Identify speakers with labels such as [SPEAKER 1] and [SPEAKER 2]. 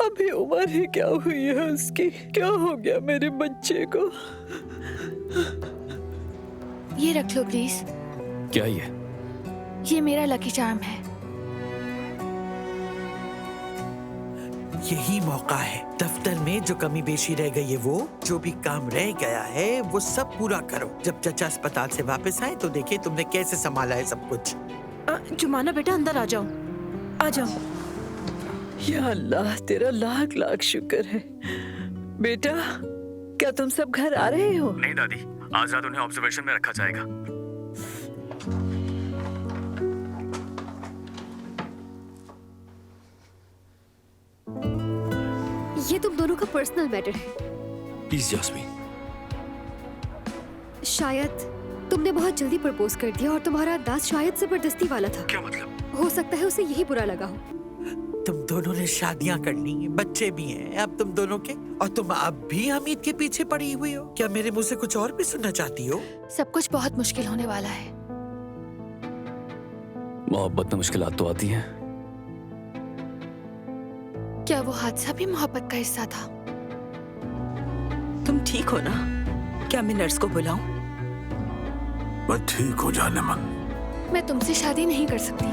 [SPEAKER 1] अभी उम्र ही क्या हुई है उसकी? क्या हो गया मेरे बच्चे को?
[SPEAKER 2] ये रख लो प्लीज।
[SPEAKER 3] क्या
[SPEAKER 2] ये मेरा लकी चार्म है।
[SPEAKER 4] यही मौका है, दफ्तर में जो कमी बेशी रह गई है, वो जो भी काम रह गया है वो सब पूरा करो। जब चचा अस्पताल से वापस आए तो देखे तुमने कैसे संभाला है सब कुछ।
[SPEAKER 5] जुमाना बेटा अंदर आ जाओ, आ जाओ।
[SPEAKER 1] या अल्लाह, तेरा लाख लाख शुक्र है। बेटा, क्या तुम सब घर आ रहे हो?
[SPEAKER 3] नहीं दादी, आज रात उन्हें ऑब्जर्वेशन में रखा जाएगा।
[SPEAKER 6] ये तुम दोनों का पर्सनल मैटर है।
[SPEAKER 3] Please Jasmine.
[SPEAKER 6] शायद तुमने बहुत जल्दी प्रपोज कर दिया और तुम्हारा अंदाज शायद जबरदस्ती वाला था।
[SPEAKER 3] क्या मतलब?
[SPEAKER 6] हो सकता है उसे यही बुरा लगा हो।
[SPEAKER 4] तुम दोनों ने शादियां कर ली, बच्चे भी हैं अब तुम दोनों के, और तुम अब भी हमीद के पीछे पड़ी हुई हो। क्या मेरे मुंह से कुछ और भी सुनना चाहती हो?
[SPEAKER 2] सब कुछ बहुत मुश्किल होने वाला है।
[SPEAKER 3] मोहब्बत में मुश्किलात तो आती हैं।
[SPEAKER 2] क्या वो हादसा भी मोहब्बत का हिस्सा था?
[SPEAKER 5] तुम ठीक हो ना? क्या मैं नर्स को बुलाऊं?
[SPEAKER 7] मैं ठीक हो जाने मन।
[SPEAKER 2] मैं तुमसे शादी नहीं कर सकती।